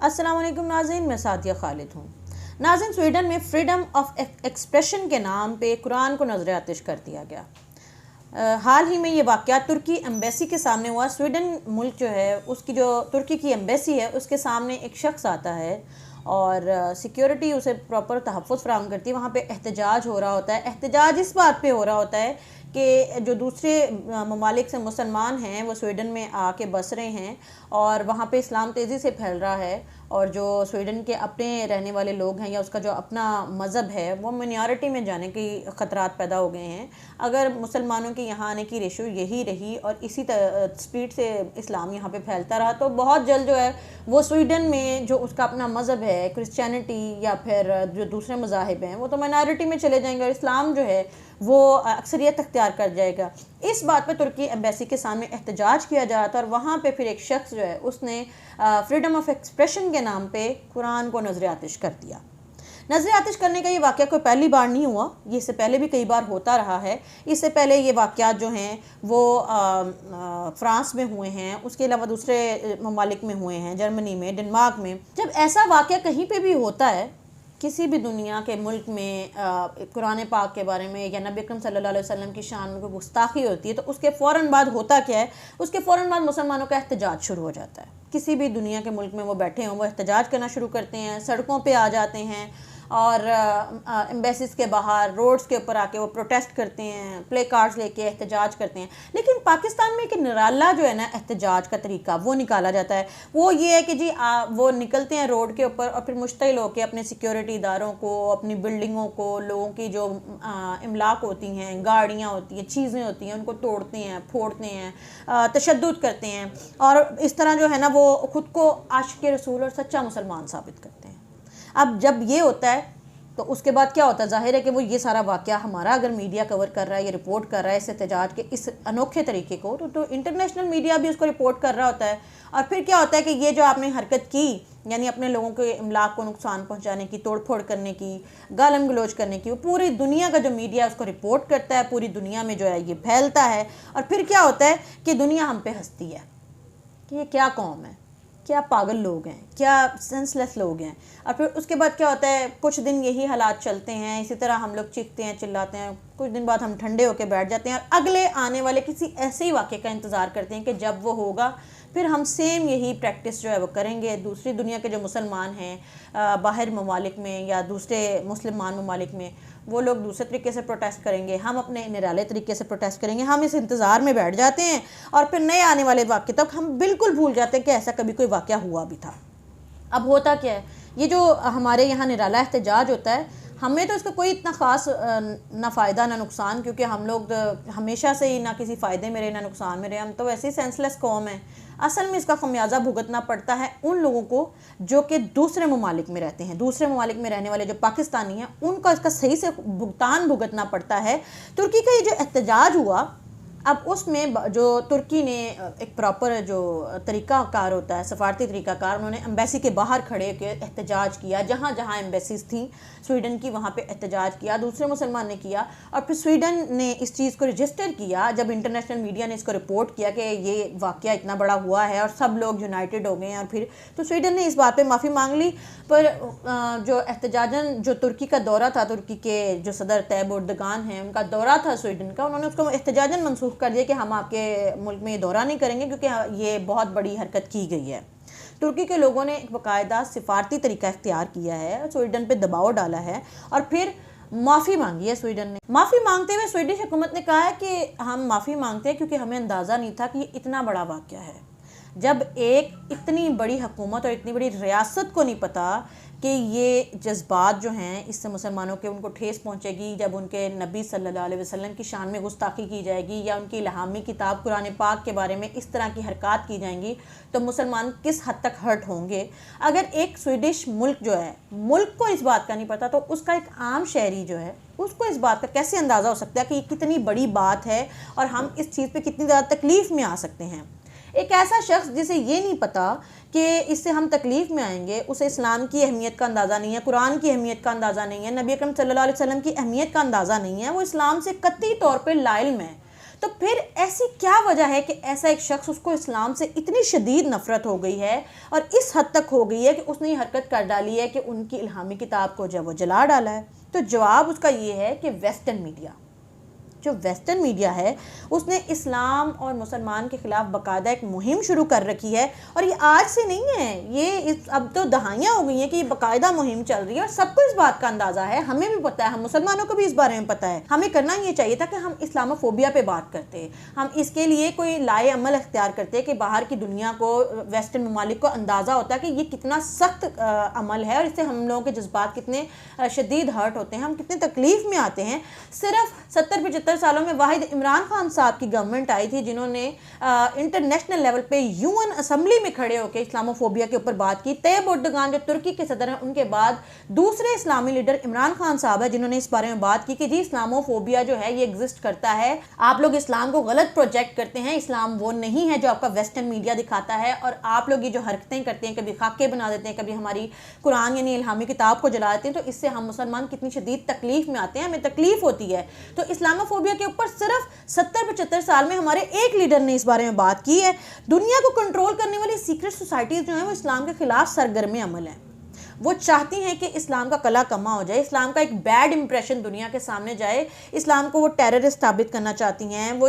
अस्सलाम वालेकुम नाज़रीन, मैं सादिया खालिद हूँ। नाज़रीन, स्वीडन में फ्रीडम ऑफ एक्सप्रेशन के नाम पे कुरान को नजर आतिश कर दिया गया। हाल ही में ये वाक़या तुर्की एम्बेसी के सामने हुआ। स्वीडन मुल्क जो है उसकी जो तुर्की की एम्बेसी है उसके सामने एक शख्स आता है और सिक्योरिटी उसे प्रॉपर तहफ़्फ़ुज़ फ़राहम करती है। वहाँ पे एहतजाज हो रहा होता है। एहतजाज इस बात पे हो रहा होता है कि जो दूसरे ममालिक से मुसलमान हैं वो स्वीडन में आके बस रहे हैं और वहाँ पे इस्लाम तेज़ी से फैल रहा है और जो स्वीडन के अपने रहने वाले लोग हैं या उसका जो अपना मज़हब है वो मिनॉरिटी में जाने की ख़तरात पैदा हो गए हैं। अगर मुसलमानों के यहाँ आने की रेशो यही रही और इसी स्पीड से इस्लाम यहाँ पे फैलता रहा तो बहुत जल्द जो है वो स्वीडन में जो उसका अपना मज़हब है, क्रिश्चियनिटी या फिर जो दूसरे मज़ाहिब हैं, वो तो माइनॉरिटी में चले जाएंगे और इस्लाम जो है वो अक्सरियत अख्तियार कर जाएगा। इस बात पे तुर्की एम्बेसी के सामने एहतजाज किया जा रहा था और वहाँ पे फिर एक शख्स जो है उसने फ्रीडम ऑफ एक्सप्रेशन के नाम पे कुरान को नजर आतिश कर दिया। नजर आतिश करने का ये वाक़या कोई पहली बार नहीं हुआ, ये इससे पहले भी कई बार होता रहा है। इससे पहले ये वाक़यात जो हैं वो फ्रांस में हुए हैं, उसके अलावा दूसरे ममालिक में हुए हैं, जर्मनी में, डेनमार्क में। जब ऐसा वाक़या कहीं पे भी होता है किसी भी दुनिया के मुल्क में कुरान पाक के बारे में या नबी अकरम सल्लल्लाहु अलैहि वसल्लम की शान में कोई गुस्ताखी होती है तो उसके फ़ौरन बाद होता क्या है, उसके फ़ौरन बाद मुसलमानों का एहतजाज शुरू हो जाता है। किसी भी दुनिया के मुल्क में वो बैठे हों वो एहतजाज करना शुरू करते हैं, सड़कों पे आ जाते हैं और एम्बेसीज़ के बाहर रोड्स के ऊपर आके वो प्रोटेस्ट करते हैं, प्ले कार्ड्स लेके एहतजाज करते हैं। लेकिन पाकिस्तान में एक निराला जो है ना एहतजाज का तरीका वो निकाला जाता है। वो ये है कि जी वो निकलते हैं रोड के ऊपर और फिर मुश्तइल होकर अपने सिक्योरिटी इदारों को, अपनी बिल्डिंगों को, लोगों की जो इमलाक होती हैं, गाड़ियाँ होती हैं, चीज़ें होती हैं, उनको तोड़ते हैं, फोड़ते हैं, तशद्दुद करते हैं और इस तरह जो है ना वो ख़ुद को आशिक़ रसूल और सच्चा मुसलमान साबित करते हैं। अब जब ये होता है तो उसके बाद क्या होता है, ज़ाहिर है कि वो ये सारा वाक़या हमारा अगर मीडिया कवर कर रहा है, ये रिपोर्ट कर रहा है इस एहतजाज के इस अनोखे तरीके को तो इंटरनेशनल मीडिया भी उसको रिपोर्ट कर रहा होता है। और फिर क्या होता है कि ये जो आपने हरकत की यानी अपने लोगों के इमलाक को नुकसान पहुंचाने की, तोड़ फोड़ करने की, गालम गलोच करने की, वो पूरी दुनिया का जो मीडिया उसको रिपोर्ट करता है, पूरी दुनिया में जो है ये फैलता है। और फिर क्या होता है कि दुनिया हम पे हंसती है कि ये क्या कौम है, क्या पागल लोग हैं, क्या सेंसलेस लोग हैं। और फिर उसके बाद क्या होता है, कुछ दिन यही हालात चलते हैं, इसी तरह हम लोग चीखते हैं, चिल्लाते हैं, कुछ दिन बाद हम ठंडे होकर बैठ जाते हैं और अगले आने वाले किसी ऐसे ही वाक़े का इंतज़ार करते हैं कि जब वो होगा फिर हम सेम यही प्रैक्टिस जो है वो करेंगे। दूसरी दुनिया के जो मुसलमान हैं बाहर ममालिक में या दूसरे मुसलमान ममालिक में, वो लोग दूसरे तरीके से प्रोटेस्ट करेंगे, हम अपने निराले तरीके से प्रोटेस्ट करेंगे। हम इस इंतज़ार में बैठ जाते हैं और फिर नए आने वाले वाक़े तक हम बिल्कुल भूल जाते हैं कि ऐसा कभी कोई वाक़या हुआ भी था। अब होता क्या है, ये जो हमारे यहाँ निराला एहतजाज होता है हमें तो इसका कोई इतना ख़ास ना फ़ायदा ना नुकसान, क्योंकि हम लोग हमेशा से ही ना किसी फ़ायदे में रहे ना नुकसान में रहे, हम तो वैसे ही सेंसलेस कौम है। असल में इसका खमियाजा भुगतना पड़ता है उन लोगों को जो कि दूसरे ममालिक में रहते हैं। दूसरे ममालिक में रहने वाले जो पाकिस्तानी हैं उनको इसका सही से भुगतान भुगतना पड़ता है। तुर्की का ये जो एहतजाज हुआ, अब उसमें जो तुर्की ने एक प्रॉपर जो तरीक़ाकार होता है, सफारती तरीक़ाकार, उन्होंने एम्बेसी के बाहर खड़े होकर एहतजाज किया। जहाँ जहाँ एम्बेसीज़ थी स्वीडन की वहाँ पे एहतजाज किया, दूसरे मुसलमान ने किया और फिर स्वीडन ने इस चीज़ को रजिस्टर किया। जब इंटरनेशनल मीडिया ने इसको रिपोर्ट किया कि ये वाक़या इतना बड़ा हुआ है और सब लोग यूनाइटेड हो गए हैं, और फिर तो स्वीडन ने इस बात पर माफ़ी मांग ली। पर जो एहतजाजन जो तुर्की का दौरा था, तुर्की के जो सदर तैयब एर्दोगान हैं उनका दौरा था स्वीडन का, उन्होंने उसको एहतजाजन मनसूख कर दिया कि हम आपके मुल्क में ये दौरा नहीं करेंगे क्योंकि ये बहुत बड़ी हरकत की गई है। तुर्की के लोगों ने एक बाकायदा सिफारती तरीका इख्तियार किया है, स्वीडन पे दबाव डाला है और फिर माफ़ी मांगी है स्वीडन ने। माफ़ी मांगते हुए स्वीडिश हुकूमत ने कहा है कि हम माफ़ी मांगते हैं क्योंकि हमें अंदाज़ा नहीं था कि ये इतना बड़ा वाक़या है। जब एक इतनी बड़ी हुकूमत और इतनी बड़ी रियासत को नहीं पता कि ये जज्बात जो हैं इससे मुसलमानों के उनको ठेस पहुंचेगी, जब उनके नबी सल्लल्लाहु अलैहि वसल्लम की शान में गुस्ताखी की जाएगी या उनकी इल्हामी किताब कुरान पाक के बारे में इस तरह की हरकत की जाएंगी, तो मुसलमान किस हद तक हर्ट होंगे। अगर एक स्वीडिश मुल्क जो है, मुल्क को इस बात का नहीं पता, तो उसका एक आम शहरी जो है उसको इस बात का कैसे अंदाज़ा हो सकता है कि ये कितनी बड़ी बात है और हम इस चीज़ पर कितनी ज़्यादा तकलीफ़ में आ सकते हैं। एक ऐसा शख्स जिसे ये नहीं पता कि इससे हम तकलीफ़ में आएंगे, उसे इस्लाम की अहमियत का अंदाज़ा नहीं है, कुरान की अहमियत का अंदाज़ा नहीं है, नबी अकरम सल्लल्लाहु अलैहि वसल्लम की अहमियत का अंदाज़ा नहीं है, वो इस्लाम से कतई तौर पे लाइल में है। तो फिर ऐसी क्या वजह है कि ऐसा एक शख्स, उसको इस्लाम से इतनी शदीद नफ़रत हो गई है और इस हद तक हो गई है कि उसने ये हरकत कर डाली है कि उनकी इल्हामी किताब को जब वो जला डाला है? तो जवाब उसका ये है कि वेस्टर्न मीडिया, जो वेस्टर्न मीडिया है, उसने इस्लाम और मुसलमान के ख़िलाफ़ बाकायदा एक मुहिम शुरू कर रखी है। और ये आज से नहीं है, ये अब तो दहाइयाँ हो गई हैं कि ये बाकायदा मुहिम चल रही है और सबको इस बात का अंदाज़ा है, हमें भी पता है, हम मुसलमानों को भी इस बारे में पता है। हमें करना ये चाहिए था कि हम इस्लामोफोबिया पे बात करते, हम इसके लिए कोई लाए अमल अख्तियार करते कि बाहर की दुनिया को, वेस्टर्न ममालिक को अंदाज़ा होता है कि ये कितना सख्त अमल है और इससे हम लोगों के जज्बात कितने शदीद हर्ट होते हैं, हम कितने तकलीफ़ में आते हैं। सिर्फ 70-75 सालों में वाहिद इमरान खान साहब की गवर्नमेंट आई थी जिन्होंने इंटरनेशनल लेवल पे यूएन असेंबली में खड़े होकर इस्लामोफोबिया के ऊपर बात की। तैयब एर्दोगान जो तुर्की के सदर हैं, उनके बाद दूसरे इस्लामी लीडर इमरान खान साहब है जिन्होंने इस बारे में बात की कि जी इस्लामोफोबिया जो है ये एग्जिस्ट करता है, आप लोग इस्लाम को गलत प्रोजेक्ट करते हैं, इस्लाम वो नहीं है जो आपका वेस्टर्न मीडिया दिखाता है, और आप लोग ये जो हरकतें करते हैं, कभी खाके बना देते हैं, कभी हमारी कुरान यानी इल्हामी किताब को जला देते हैं, तो इससे हम मुसलमान कितनी शदीद तकलीफ में आते हैं, हमें तकलीफ होती है। तो इस्लामोफोबिया के ऊपर सिर्फ 70-75 साल में हमारे एक लीडर ने इस बारे में बात की है। दुनिया को कंट्रोल करने वाली सीक्रेट सोसाइटीज जो हैं वो इस्लाम के खिलाफ सरगर्म अमल हैं। वो चाहती हैं कि इस्लाम का कला कमा हो जाए, इस्लाम का एक बैड इंप्रेशन दुनिया के सामने जाए, इस्लाम को वो टेररिस्ट साबित करना चाहती हैं, वो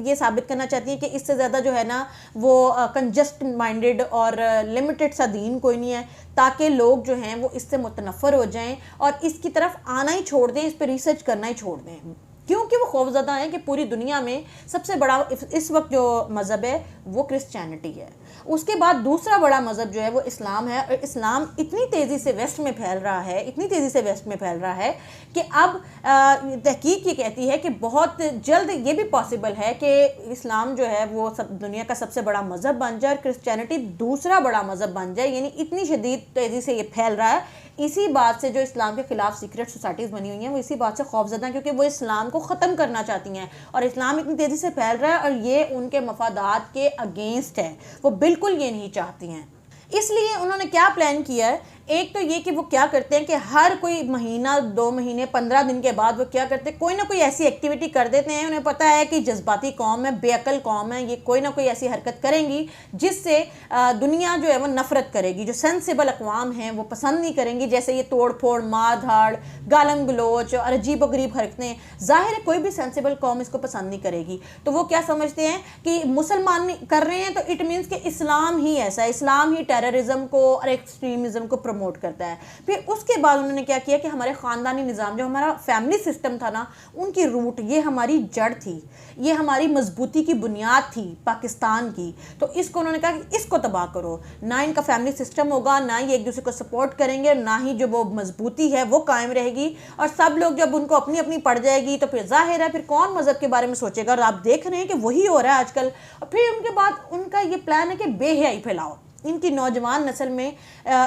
ये साबित करना चाहती हैं कि इससे ज़्यादा जो है ना वो कंजस्ट माइंडेड और लिमिटेड सा दीन कोई नहीं है, ताकि लोग जो हैं वो इससे मुतनफ़र हो जाएं और इसकी तरफ आना ही छोड़ दें, इस पर रिसर्च करना ही छोड़ दें, क्योंकि वो खौफज़दा हैं कि पूरी दुनिया में सबसे बड़ा इस वक्त जो मज़हब है वो क्रिश्चियनिटी है। उसके बाद दूसरा बड़ा मज़हब जो है वो इस्लाम है, और इस्लाम इतनी तेज़ी से वेस्ट में फैल रहा है, इतनी तेज़ी से वेस्ट में फैल रहा है कि अब तहकीक ये कहती है कि बहुत जल्द ये भी पॉसिबल है कि इस्लाम जो है वो दुनिया का सबसे बड़ा मज़हब बन जाए और क्रिश्चियनिटी दूसरा बड़ा मज़हब बन जाए। यानी इतनी शदीद तेज़ी से ये फैल रहा है। इसी बात से जो इस्लाम के ख़िलाफ़ सीक्रेट सोसाइटीज़ बनी हुई हैं वो इसी बात से खौफज़दा हैं, क्योंकि वो इस्लाम को ख़त्म करना चाहती हैं और इस्लाम इतनी तेज़ी से फैल रहा है और ये उनके मफादात के अगेंस्ट है, वो बिल्कुल ये नहीं चाहती हैं। इसलिए उन्होंने क्या प्लान किया है, एक तो ये कि वो क्या करते हैं कि हर कोई महीना, 2 महीने, 15 दिन के बाद वो क्या करते हैं, कोई ना कोई ऐसी एक्टिविटी कर देते हैं। उन्हें पता है कि जज्बाती कौम है, बेअकल कौम है, ये कोई ना कोई ऐसी हरकत करेंगी जिससे दुनिया जो है वो नफ़रत करेगी, जो सेंसिबल अक़वाम हैं वो पसंद नहीं करेंगी, जैसे ये तोड़ फोड़, मार धाड़, गालम गलोच और अजीब व गरीब हरकतें। ज़ाहिर है कोई भी सेंसिबल कौम इसको पसंद नहीं करेगी। तो वो क्या समझते हैं कि मुसलमान कर रहे हैं तो इट मीन्स कि इस्लाम ही ऐसा है, इस्लाम ही टेररिज्म को और एक्सट्रीमिज़म को प्रमोट करता है। फिर उसके बाद उन्होंने क्या किया कि हमारे ख़ानदानी निज़ाम, जो हमारा फैमिली सिस्टम था ना, उनकी रूट, ये हमारी जड़ थी, ये हमारी मजबूती की बुनियाद थी पाकिस्तान की। तो इसको उन्होंने कहा कि इसको तबाह करो, ना इनका फैमिली सिस्टम होगा, ना ही एक दूसरे को सपोर्ट करेंगे, ना ही जो वो मजबूती है वो कायम रहेगी। और सब लोग जब उनको अपनी अपनी पड़ जाएगी तो फिर जाहिर है फिर कौन मज़हब के बारे में सोचेगा। और आप देख रहे हैं कि वही हो रहा है आजकल। और फिर उनके बाद उनका ये प्लान है कि बेहयाई फैलाओ, इनकी नौजवान नस्ल में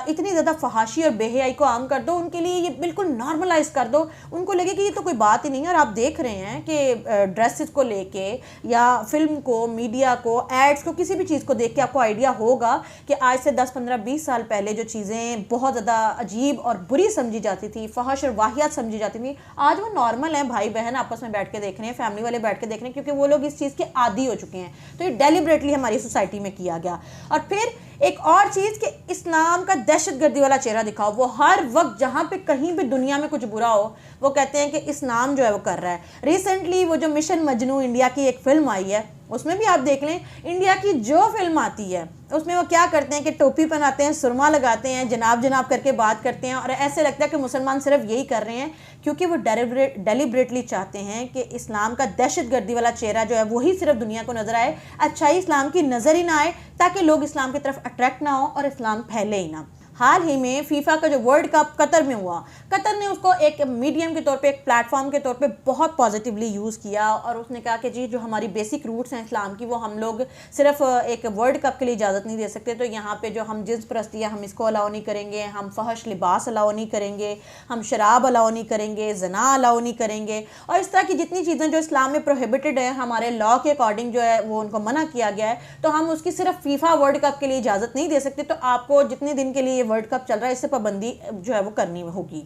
इतनी ज़्यादा फहाशी और बेहयाई को आम कर दो, उनके लिए ये बिल्कुल नॉर्मलाइज कर दो, उनको लगे कि ये तो कोई बात ही नहीं है। और आप देख रहे हैं कि ड्रेसेस को लेके या फिल्म को, मीडिया को, एड्स को, किसी भी चीज़ को देख के आपको आइडिया होगा कि आज से 10, 15, 20 साल पहले जो चीज़ें बहुत ज़्यादा अजीब और बुरी समझी जाती थी, फहश और वाहियात समझी जाती थी, आज वो नॉर्मल हैं। भाई बहन आपस में बैठ के देख रहे हैं, फैमिली वाले बैठ के देख रहे हैं, क्योंकि वो लोग इस चीज़ के आदी हो चुके हैं। तो ये डेलिबरेटली हमारी सोसाइटी में किया गया। और फिर एक और चीज़ कि इस्लाम का दहशतगर्दी वाला चेहरा दिखाओ। वो हर वक्त जहाँ पे कहीं भी दुनिया में कुछ बुरा हो, वो कहते हैं कि इस्लाम जो है वो कर रहा है। रिसेंटली वो जो मिशन मजनू इंडिया की एक फ़िल्म आई है, उसमें भी आप देख लें, इंडिया की जो फिल्म आती है उसमें वो क्या करते हैं कि टोपी पहनाते हैं, सुरमा लगाते हैं, जनाब जनाब करके बात करते हैं, और ऐसे लगता है कि मुसलमान सिर्फ यही कर रहे हैं क्योंकि वो डेलिबरेटली चाहते हैं कि इस्लाम का दहशतगर्दी वाला चेहरा जो है वही सिर्फ दुनिया को नज़र आए, अच्छाई इस्लाम की नज़र ही ना आए, ताकि लोग इस्लाम की तरफ अट्रैक्ट ना हो और इस्लाम फैले ही ना। हाल ही में फीफा का जो वर्ल्ड कप कतर में हुआ, कतर ने उसको एक मीडियम के तौर पे, एक प्लेटफॉर्म के तौर पे बहुत पॉजिटिवली यूज़ किया, और उसने कहा कि जी जो हमारी बेसिक रूट्स हैं इस्लाम की, वो हम लोग सिर्फ एक वर्ल्ड कप के लिए इजाज़त नहीं दे सकते। तो यहाँ पे जो हम जिन्स परस्ती है हम इसको अलाउ नहीं करेंगे, हम फहश लिबास अलाउ नहीं करेंगे, हम शराब अलाउ नहीं करेंगे, जना अलाउ नहीं करेंगे, और इस तरह की जितनी चीज़ें जो इस्लाम में प्रोहिबिटेड है, हमारे लॉ के अकॉर्डिंग जो है वो उनको मना किया गया है, तो हम उसकी सिर्फ फीफा वर्ल्ड कप के लिए इजाज़त नहीं दे सकते। तो आपको जितने दिन के लिए वर्ल्ड कप चल रहा है इससे पाबंदी जो है वो करनी होगी,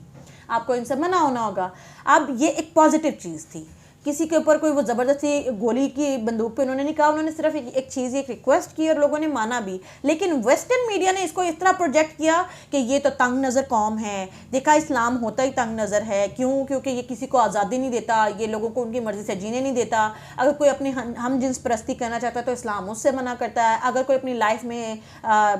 आपको इनसे मना होना होगा। अब ये एक पॉजिटिव चीज़ थी किसी के ऊपर कोई वो ज़बरदस्ती गोली की बंदूक पे उन्होंने नहीं कहा, उन्होंने सिर्फ एक चीज़, एक रिक्वेस्ट की और लोगों ने माना भी। लेकिन वेस्टर्न मीडिया ने इसको इस तरह प्रोजेक्ट किया कि ये तो तंग नज़र कौम है, देखा इस्लाम होता ही तंग नज़र है, क्यों? क्योंकि ये किसी को आज़ादी नहीं देता, ये लोगों को उनकी मर्ज़ी से जीने नहीं देता, अगर कोई अपनी हम जिन्स परस्ती करना चाहता है तो इस्लाम उससे मना करता है, अगर कोई अपनी लाइफ में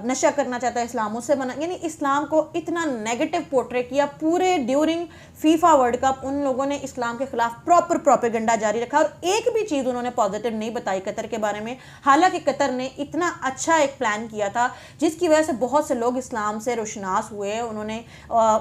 नशा करना चाहता है इस्लाम उससे मना। यानी इस्लाम को इतना नेगेटिव पोर्ट्रे किया। पूरे ड्यूरिंग फीफा वर्ल्ड कप उन लोगों ने इस्लाम के खिलाफ प्रॉपर प्रोपेगेंडा जारी रखा और एक भी चीज़ उन्होंने पॉजिटिव नहीं बताई कतर के बारे में। हालांकि कतर ने इतना अच्छा एक प्लान किया था जिसकी वजह से बहुत से लोग इस्लाम से रोशनास हुए, उन्होंने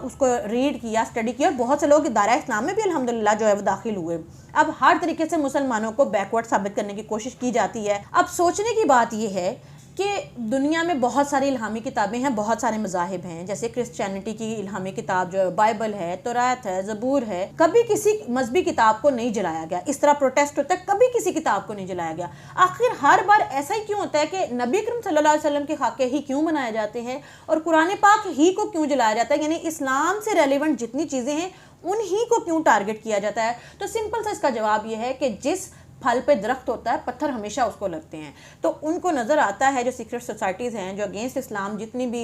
उसको रीड किया, स्टडी किया और बहुत से लोग दायरा इस्लाम में भी अल्हम्दुलिल्लाह जो है वो दाखिल हुए। अब हर तरीके से मुसलमानों को बैकवर्ड साबित करने की कोशिश की जाती है। अब सोचने की बात यह है कि दुनिया में बहुत सारी इल्हामी किताबें हैं, बहुत सारे मज़ाहिब हैं, जैसे क्रिश्चियनिटी की इल्हामी किताब जो बाइबल है, तौरात है, ज़बूर है। कभी किसी मजहबी किताब को नहीं जलाया गया। इस तरह प्रोटेस्ट होता है, कभी किसी किताब को नहीं जलाया गया। आखिर हर बार ऐसा ही क्यों होता है कि नबी अकरम सल्लल्लाहु अलैहि वसल्लम के खाके ही क्यों बनाए जाते हैं और कुरान पाक ही को क्यों जलाया जाता है? यानी इस्लाम से रेलिवेंट जितनी चीज़ें हैं उन्हीं को क्यों टारगेट किया जाता है? तो सिंपल सा इसका जवाब यह है कि जिस फल पे दरख्त होता है पत्थर हमेशा उसको लगते हैं। तो उनको नज़र आता है, जो सीक्रेट सोसाइटीज़ हैं, जो अगेंस्ट इस्लाम जितनी भी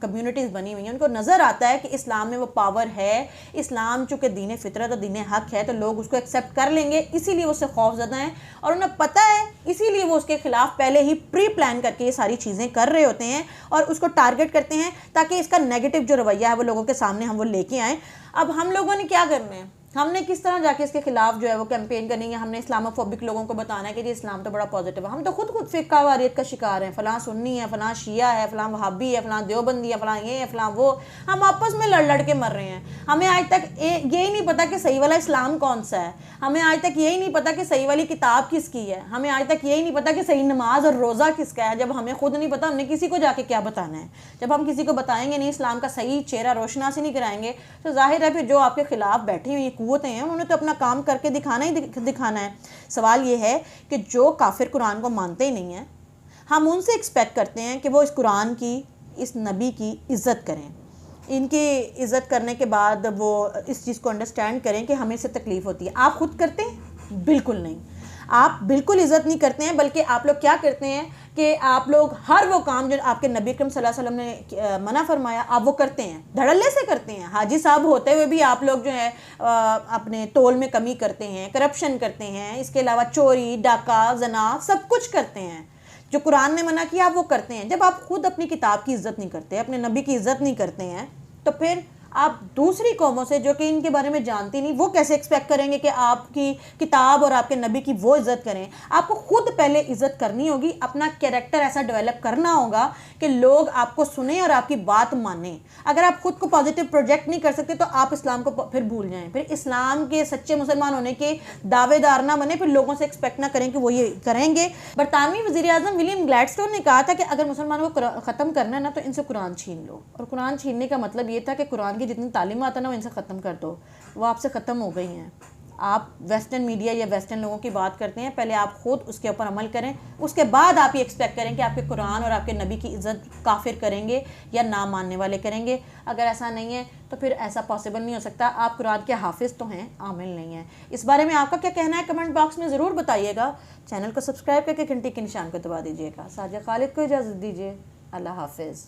कम्युनिटीज़ बनी हुई हैं, उनको नज़र आता है कि इस्लाम में वो पावर है, इस्लाम चूँकि दीन फितरत और दीन हक है तो लोग उसको एक्सेप्ट कर लेंगे, इसीलिए वो उससे खौफज़दा हैं और उन्हें पता है, इसीलिए वो उसके खिलाफ पहले ही प्री प्लान करके ये सारी चीज़ें कर रहे होते हैं और उसको टारगेट करते हैं ताकि इसका नेगेटिव जो रवैया है वो लोगों के सामने हम वो लेके आएँ। अब हम लोगों ने क्या करना है, हमने किस तरह जाके इसके खिलाफ जो है वो कैंपेन करनी है? हमने इस्लामोफोबिक लोगों को बताना है कि जी इस्लाम तो बड़ा पॉजिटिव है। हम तो खुद फ़िक़्हा वारियत का शिकार हैं, फ़लाँ सुन्नी है, फ़लाँ शिया है, फ़लाँ वहाबी है, फ़लाँ देवबंदी है, फ़लाँ ये है, फ़लाँ वो। हम आपस में लड़ लड़ के मर रहे हैं। हमें आज तक यही नहीं पता कि सही वाला इस्लाम कौन सा है। हमें आज तक यही नहीं पता कि सही वाली किताब किसकी है। हमें आज तक यही नहीं पता कि सही नमाज और रोज़ा किसका है। जब हमें खुद नहीं पता, हमने किसी को जाके क्या बताना है? जब हम किसी को बताएंगे नहीं, इस्लाम का सही चेहरा रोशनासी नहीं कराएंगे, तो जाहिर है फिर जो आपके खिलाफ बैठी हुई कुव्वतें हैं उन्होंने तो अपना काम करके दिखाना है। सवाल ये है कि जो काफिर कुरान को मानते ही नहीं है, हम उनसे एक्सपेक्ट करते हैं कि वो इस कुरान की, इस नबी की इज़्ज़त करें। इनकी इज़्ज़त करने के बाद वो इस चीज़ को अंडरस्टैंड करें कि हमें इससे तकलीफ़ होती है। आप खुद करते हैं? बिल्कुल नहीं। आप बिल्कुल इज़्ज़त नहीं करते हैं, बल्कि आप लोग क्या करते हैं कि आप लोग हर वो काम जो आपके नबी अकरम सल्लल्लाहु अलैहि वसल्लम ने मना फरमाया, आप वो करते हैं, धड़ल्ले से करते हैं। हाजी साहब होते हुए भी आप लोग जो है अपने तोल में कमी करते हैं, करप्शन करते हैं, इसके अलावा चोरी, डाका, जना सब कुछ करते हैं। जो कुरान ने मना किया आप वो करते हैं। जब आप खुद अपनी किताब की इज़्ज़त नहीं करते, अपने नबी की इज़्ज़त नहीं करते हैं, तो फिर आप दूसरी कौमों से जो कि इनके बारे में जानती नहीं, वो कैसे एक्सपेक्ट करेंगे कि आपकी किताब और आपके नबी की वो इज़्ज़त करें? आपको खुद पहले इज़्ज़त करनी होगी, अपना कैरेक्टर ऐसा डेवलप करना होगा कि लोग आपको सुने और आपकी बात मानें। अगर आप खुद को पॉजिटिव प्रोजेक्ट नहीं कर सकते तो आप इस्लाम को फिर भूल जाएं, फिर इस्लाम के सच्चे मुसलमान होने के दावेदार ना बने, फिर लोगों से एक्सपेक्ट ना करें कि वो ये करेंगे। बरतानवी वज़ीर-ए-आज़म विलियम ग्लैडस्टोन ने कहा था कि अगर मुसलमानों को ख़त्म करना है ना तो इनसे कुरान छीन लो। और कुरान छीनने का मतलब ये था कि कुरान की जितनी तालीमात है ना वो इनसे ख़त्म कर दो। वो आपसे ख़त्म हो गई हैं। आप वेस्टर्न मीडिया या वेस्टर्न लोगों की बात करते हैं, पहले आप खुद उसके ऊपर अमल करें, उसके बाद आप ये एक्सपेक्ट करें कि आपके कुरान और आपके नबी की इज़्ज़त काफिर करेंगे या ना मानने वाले करेंगे। अगर ऐसा नहीं है तो फिर ऐसा पॉसिबल नहीं हो सकता। आप कुरान के हाफिज़ तो हैं, आमिल नहीं हैं। इस बारे में आपका क्या कहना है कमेंट बॉक्स में ज़रूर बताइएगा। चैनल को सब्सक्राइब करके घंटी के निशान को दबा दीजिएगा। साजिया खालिद को इजाज़त दीजिए। अल्लाह हाफिज़।